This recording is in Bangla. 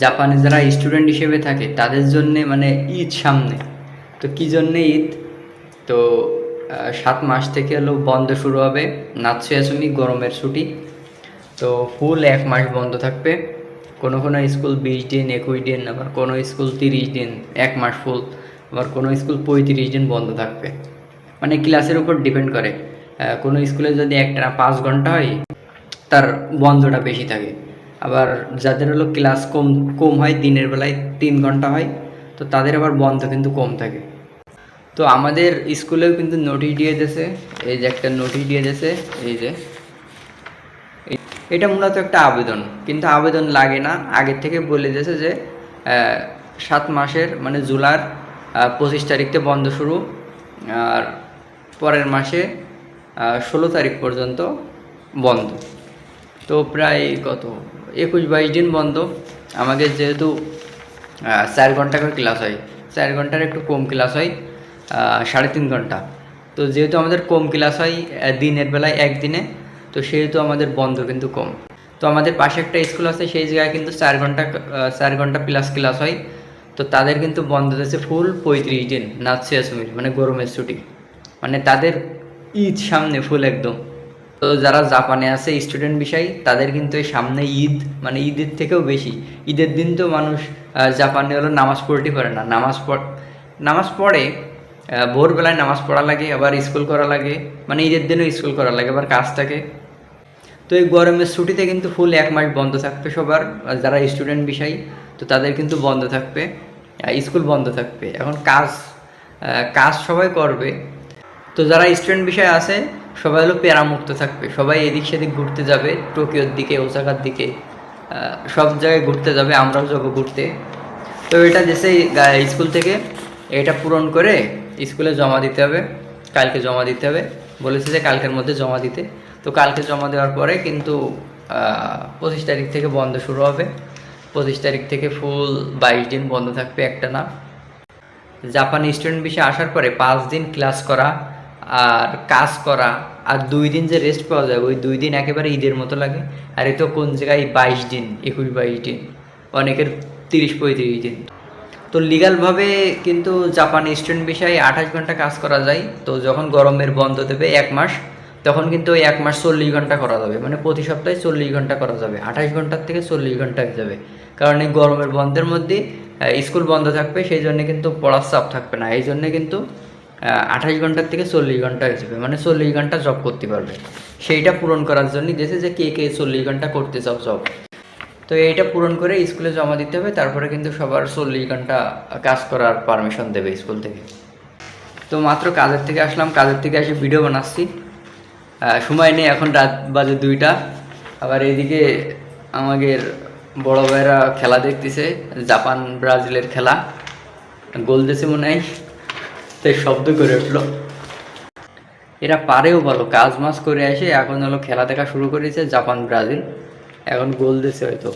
জাপানে যারা স্টুডেন্ট হিসেবে থাকে তাদের জন্যে মানে ঈদ সামনে, তো কী জন্যে ঈদ, তো 7 মাস থেকে হলো বন্ধ শুরু হবে, নাৎসুয়াসুমি গরমের ছুটি। তো ফুল 1 মাস বন্ধ থাকবে। কোনো কোনো স্কুল 20 দিন 21 দিন, আবার কোনো স্কুল 30 দিন, 1 মাস ফুল, আবার কোনো স্কুল 35 দিন বন্ধ থাকবে। মানে ক্লাসের উপর ডিপেন্ড করে। কোনো স্কুলে যদি একটানা 5 ঘন্টা হয় তার বন্ধটা বেশি থাকে। আবার যাদের হলো ক্লাস কম কম হয়, দিনের বেলায় 3 ঘন্টা হয়, তো তাদের আবার বন্ধ কিন্তু কম থাকে। তো আমাদের স্কুলেও কিন্তু নোটিশ দিয়ে দিয়েছে, এই যে একটা নোটিশ দিয়ে দিয়েছে, এই যে এটা মূলত একটা আবেদন, কিন্তু আবেদন লাগে না, আগের থেকে বলে দিয়েছে যে 7 মাসের মানে জুলাইয়ের 25 তারিখতে বন্ধ শুরু, আর পরের মাসে 16 তারিখ পর্যন্ত বন্ধ। তো প্রায় কত 21-22 দিন বন্ধ। আমাদের যেহেতু 4 ঘন্টা করে ক্লাস হয়, 4 ঘন্টার একটু কম ক্লাস হয়, 3.5 ঘন্টা। তো যেহেতু আমাদের কম ক্লাস হয় দিনের বেলায় একদিনে, তো সেহেতু আমাদের বন্ধ কিন্তু কম। তো আমাদের পাশে একটা স্কুল আছে, সেই জায়গায় কিন্তু 4 ঘন্টা প্লাস ক্লাস হয়, তো তাদের কিন্তু বন্ধ দিয়েছে ফুল 35 দিন, নাৎসুয়াসুমির মানে গরমের ছুটি। মানে তাদের ঈদ সামনে ফুল একদম। তো যারা জাপানে আছে স্টুডেন্ট বিষয়, তাদের কিন্তু এই সামনে ঈদ, মানে ঈদের থেকেও বেশি। ঈদের দিন তো মানুষ জাপানে হলো নামাজ পড়তে পারে না, নামাজ পড়ে, ভোরবেলায় নামাজ পড়া লাগে, আবার স্কুল করা লাগে, মানে ঈদের দিনও স্কুল করা লাগে, আবার কাজ থাকে। তো এই গরমের ছুটিতে কিন্তু ফুল 1 মাস বন্ধ থাকবে সবার, যারা স্টুডেন্ট বিষয়, তো তাদের কিন্তু বন্ধ থাকবে, স্কুল বন্ধ থাকবে। এখন কাজ কাজ সবাই করবে। তো যারা স্টুডেন্ট বিষয় আছে সবাই হলো প্যারামুক্ত থাকবে, সবাই এদিক সেদিক ঘুরতে যাবে, টোকিওর দিকে, ওসাকার দিকে, সব জায়গায় ঘুরতে যাবে, আমরাও যাবো ঘুরতে। তো এটা দেশে স্কুল থেকে এটা পূরণ করে স্কুলে জমা দিতে হবে, কালকে জমা দিতে হবে, বলেছে যে কালকের মধ্যে জমা দিতে। তো কালকে জমা দেওয়ার পরে কিন্তু 25 তারিখ থেকে বন্ধ শুরু হবে। 25 তারিখ থেকে ফুল 22 দিন বন্ধ থাকবে একটানা। জাপানি স্টুডেন্ট বিষয়ে আসার পরে 5 দিন ক্লাস করা আর কাজ করা, আর 2 দিন যে রেস্ট পাওয়া যায়, ওই 2 দিন একেবারে ঈদের মতো লাগে। আর এ তো কোন জায়গায় 22 দিন, 21-22 দিন, অনেকের 30-35 দিন। তো লিগালভাবে কিন্তু জাপানি স্টুডেন্ট বিষয়ে 28 ঘন্টা কাজ করা যায়। তো যখন গরমের বন্ধ দেবে 1 মাস, তখন কিন্তু ওই 1 মাস 40 ঘন্টা করা যাবে, মানে প্রতি সপ্তাহে 40 ঘন্টা করা যাবে, 28 ঘন্টার থেকে 40 ঘন্টা হয়ে যাবে। কারণ এই গরমের বন্ধের মধ্যে স্কুল বন্ধ থাকবে, সেই জন্য কিন্তু পড়ার চাপ থাকবে না, এই জন্য কিন্তু 28 ঘন্টার থেকে 40 ঘন্টা হয়ে যাবে, মানে 40 ঘন্টা জব করতে পারবে। সেইটা পূরণ করার জন্য দেশে যে কে কে 40 ঘন্টা করতে চাও জব, তো এইটা পূরণ করে স্কুলে জমা দিতে হবে, তারপরে কিন্তু সবার 40 ঘন্টা কাজ করার পারমিশন দেবে স্কুল থেকে। তো মাত্র কাজের থেকে আসলাম, কাজের থেকে এসে ভিডিও বানাচ্ছি, সময় নেই, এখন রাত বাজে 2টা। আবার এইদিকে আমাদের বড় ভাইরা খেলা দেখতেছে, জাপান ব্রাজিলের খেলা, গোল দিয়েছে মনে হয়, তাই শব্দ করে উঠলো। এরা পারেও ভালো, কাজ মাজ করে এসে এখন হলো খেলা দেখা শুরু করেছে জাপান ব্রাজিল, এখন গোল দিয়েছে হয়তো।